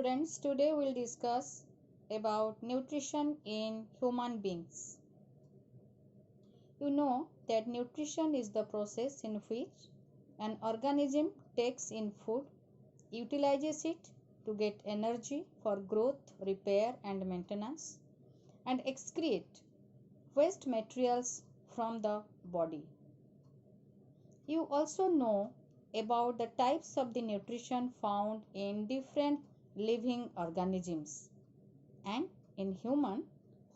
Students, today we'll discuss about nutrition in human beings. You know that nutrition is the process in which an organism takes in food, utilizes it to get energy for growth, repair and maintenance, and excrete waste materials from the body. You also know about the types of the nutrition found in different living organisms, and in human,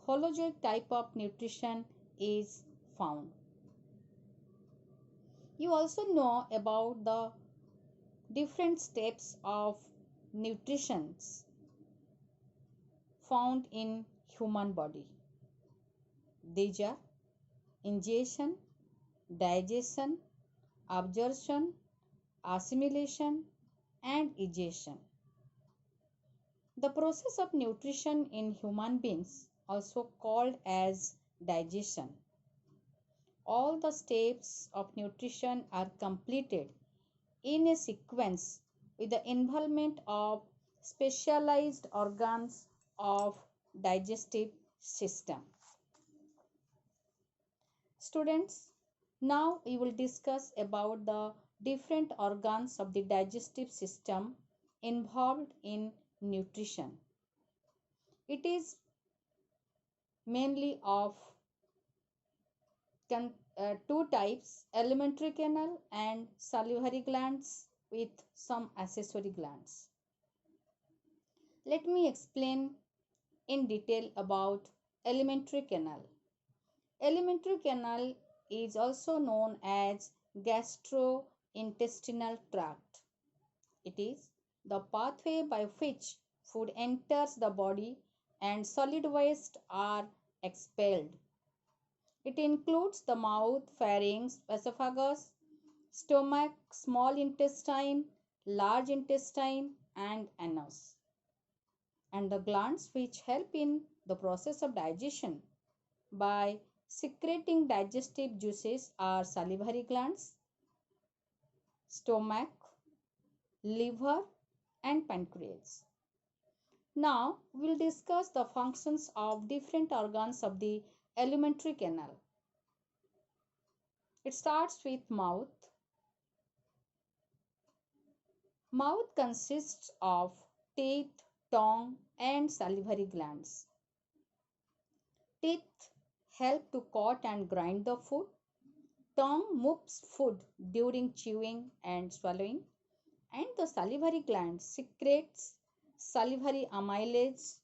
holozoic type of nutrition is found. You also know about the different steps of nutrition found in human body. These are ingestion, digestion, absorption, assimilation and egestion. The process of nutrition in human beings, also called as digestion. All the steps of nutrition are completed in a sequence with the involvement of specialized organs of digestive system. Students, now we will discuss about the different organs of the digestive system involved in nutrition. It is mainly of two types, alimentary canal and salivary glands with some accessory glands. Let me explain in detail about alimentary canal. Alimentary canal is also known as gastrointestinal tract. It is the pathway by which food enters the body and solid waste are expelled. It includes the mouth, pharynx, esophagus, stomach, small intestine, large intestine and anus. And the glands which help in the process of digestion by secreting digestive juices are salivary glands, stomach, liver and pancreas. Now we will discuss the functions of different organs of the alimentary canal. It starts with mouth. Mouth consists of teeth, tongue and salivary glands. Teeth help to cut and grind the food. Tongue moves food during chewing and swallowing, and the salivary gland secretes salivary amylase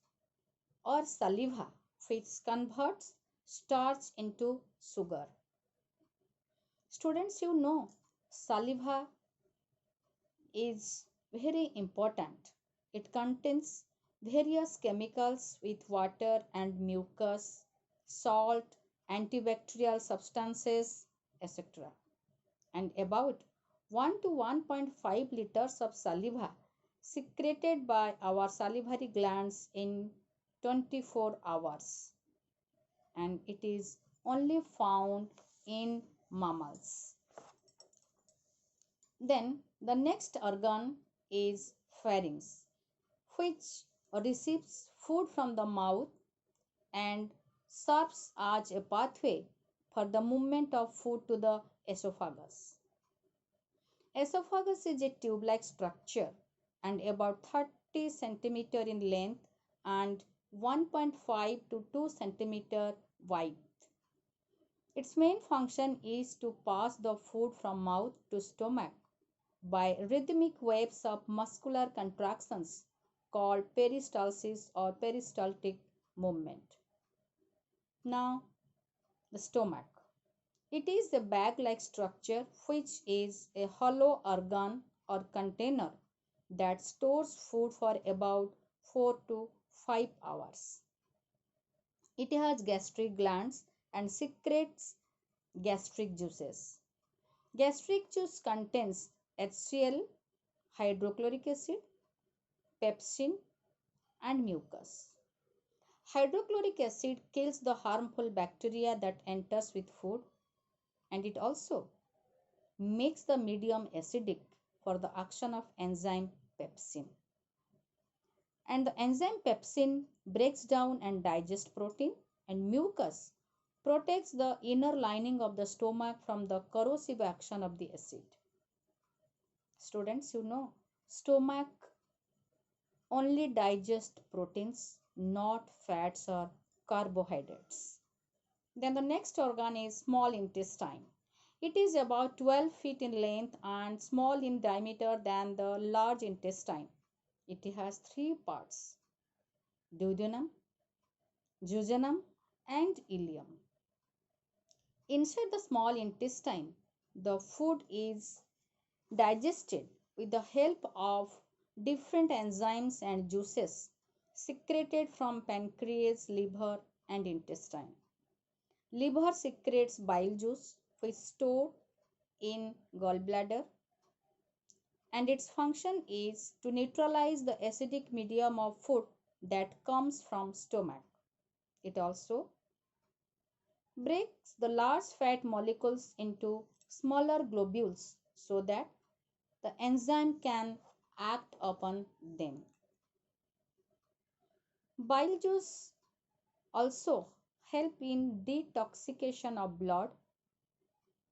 or saliva, which converts starch into sugar. Students, you know saliva is very important. It contains various chemicals with water and mucus, salt, antibacterial substances, etc. And about 1 to 1.5 liters of saliva secreted by our salivary glands in 24 hours. And it is only found in mammals. Then the next organ is pharynx, which receives food from the mouth and serves as a pathway for the movement of food to the esophagus. Esophagus is a tube-like structure and about 30 centimeter in length and 1.5 to 2 centimeter wide. Its main function is to pass the food from mouth to stomach by rhythmic waves of muscular contractions called peristalsis or peristaltic movement. Now, the stomach. It is a bag-like structure which is a hollow organ or container that stores food for about 4 to 5 hours. It has gastric glands and secretes gastric juices. Gastric juice contains HCl, hydrochloric acid, pepsin and mucus. Hydrochloric acid kills the harmful bacteria that enters with food, and it also makes the medium acidic for the action of enzyme pepsin. And the enzyme pepsin breaks down and digests protein, and mucus protects the inner lining of the stomach from the corrosive action of the acid. Students, stomach only digests proteins, not fats or carbohydrates. Then the next organ is small intestine. It is about 12 feet in length and small in diameter than the large intestine. It has three parts: duodenum, jejunum, and ileum. Inside the small intestine, the food is digested with the help of different enzymes and juices secreted from pancreas, liver, and intestine. Liver secretes bile juice, which is stored in gallbladder, and its function is to neutralize the acidic medium of food that comes from stomach. It also breaks the large fat molecules into smaller globules so that the enzyme can act upon them. Bile juice also help in detoxification of blood.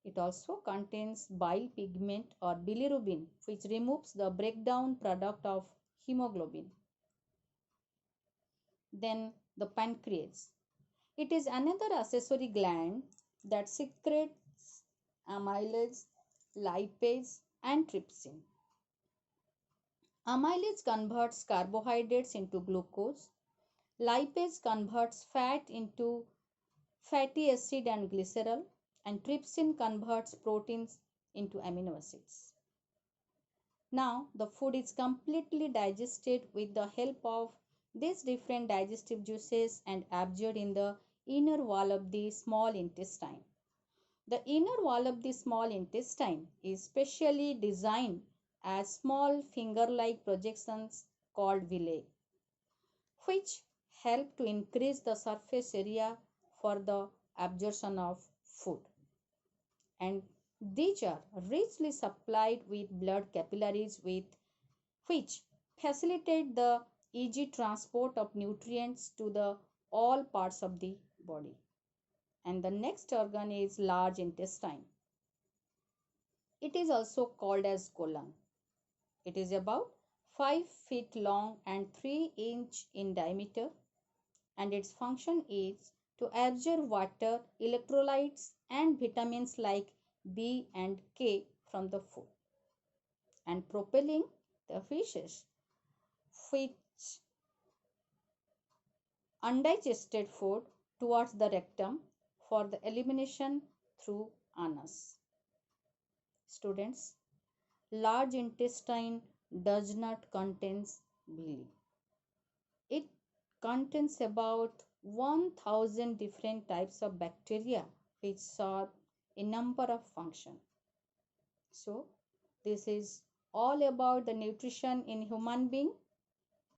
It also contains bile pigment or bilirubin, which removes the breakdown product of hemoglobin. Then the pancreas. It is another accessory gland that secretes amylase, lipase, and trypsin. Amylase converts carbohydrates into glucose. Lipase converts fat into fatty acid and glycerol, and trypsin converts proteins into amino acids. Now, the food is completely digested with the help of these different digestive juices and absorbed in the inner wall of the small intestine. The inner wall of the small intestine is specially designed as small finger-like projections called villi, which help to increase the surface area for the absorption of food. And these are richly supplied with blood capillaries with which facilitate the easy transport of nutrients to the all parts of the body. And the next organ is large intestine. It is also called as colon. It is about 5 feet long and 3 inch in diameter, and its function is to absorb water, electrolytes, and vitamins like B and K from the food, and propelling the fishes which undigested food towards the rectum for the elimination through anus. Students, large intestine does not contain villi. It contains about 1000 different types of bacteria which serve a number of functions. So, this is all about the nutrition in human being.